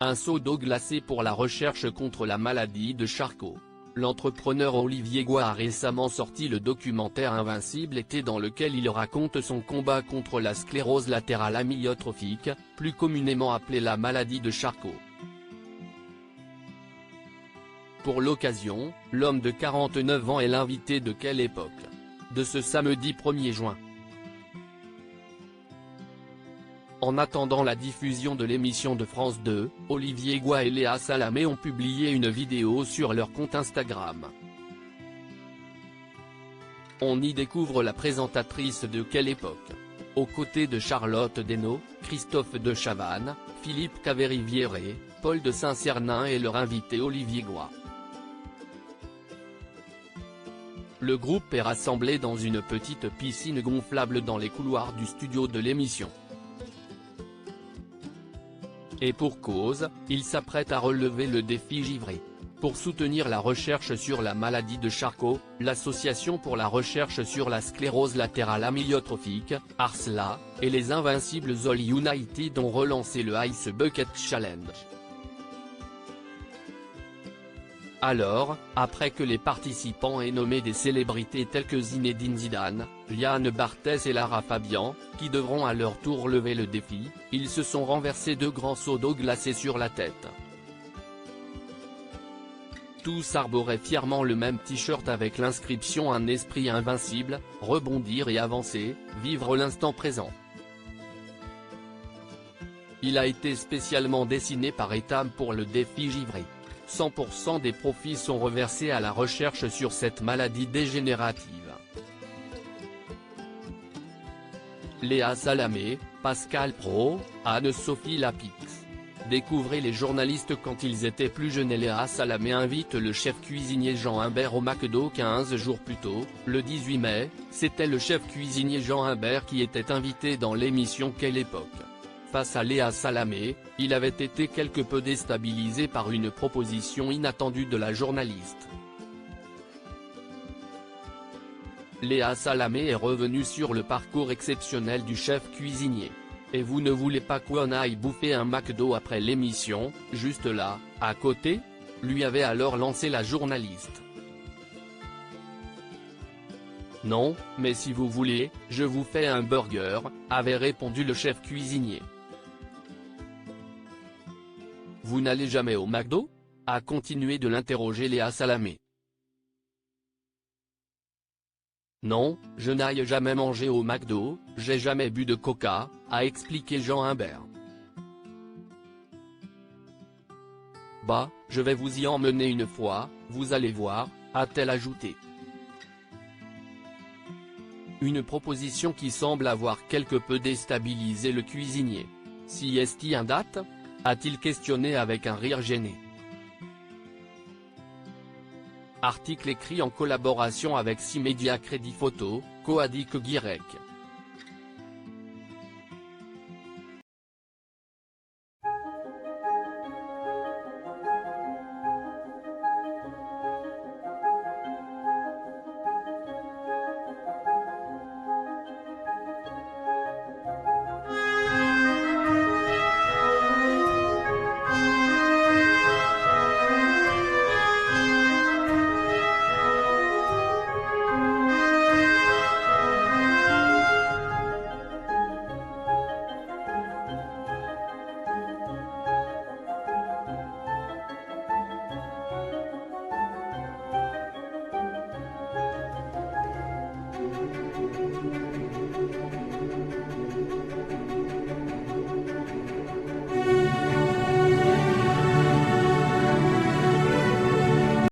Un seau d'eau glacée pour la recherche contre la maladie de Charcot. L'entrepreneur Olivier Goy a récemment sorti le documentaire Invincible été dans lequel il raconte son combat contre la sclérose latérale amyotrophique, plus communément appelée la maladie de Charcot. Pour l'occasion, l'homme de 49 ans est l'invité de Quelle époque de ce samedi 1er juin. En attendant la diffusion de l'émission de France 2, Olivier Goy et Léa Salamé ont publié une vidéo sur leur compte Instagram. On y découvre la présentatrice de Quelle époque, aux côtés de Charlotte Desnos, Christophe de Chavannes, Philippe Caveriviere, Paul de Saint-Cernin et leur invité Olivier Goy. Le groupe est rassemblé dans une petite piscine gonflable dans les couloirs du studio de l'émission. Et pour cause, il s'apprête à relever le défi givré. Pour soutenir la recherche sur la maladie de Charcot, l'Association pour la recherche sur la sclérose latérale amyotrophique, ARSLA, et les Invincibles All United ont relancé le Ice Bucket Challenge. Alors, après que les participants aient nommé des célébrités telles que Zinedine Zidane, Liane Barthès et Lara Fabian, qui devront à leur tour relever le défi, ils se sont renversés 2 grands seaux d'eau glacée sur la tête. Tous arboraient fièrement le même t-shirt avec l'inscription Un esprit invincible, rebondir et avancer, vivre l'instant présent. Il a été spécialement dessiné par Etam pour le défi givré. 100% des profits sont reversés à la recherche sur cette maladie dégénérative. Léa Salamé, Pascal Praud, Anne-Sophie Lapix. Découvrez les journalistes quand ils étaient plus jeunes. Léa Salamé invite le chef cuisinier Jean Humbert au McDo 15 jours plus tôt, le 18 mai, c'était le chef cuisinier Jean Humbert qui était invité dans l'émission Quelle époque. Face à Léa Salamé, il avait été quelque peu déstabilisé par une proposition inattendue de la journaliste. Léa Salamé est revenue sur le parcours exceptionnel du chef cuisinier. Et vous ne voulez pas qu'on aille bouffer un McDo après l'émission, juste là, à côté ? Lui avait alors lancé la journaliste. Non, mais si vous voulez, je vous fais un burger, avait répondu le chef cuisinier. Vous n'allez jamais au McDo ? A continué de l'interroger Léa Salamé. Non, je n'aille jamais manger au McDo, j'ai jamais bu de coca, a expliqué Jean Humbert. Bah, je vais vous y emmener une fois, vous allez voir, a-t-elle ajouté. Une proposition qui semble avoir quelque peu déstabilisé le cuisinier. Si est-il un date ? A-t-il questionné avec un rire gêné. Article écrit en collaboration avec 6 médias Crédit Photo, Coadic Guirec.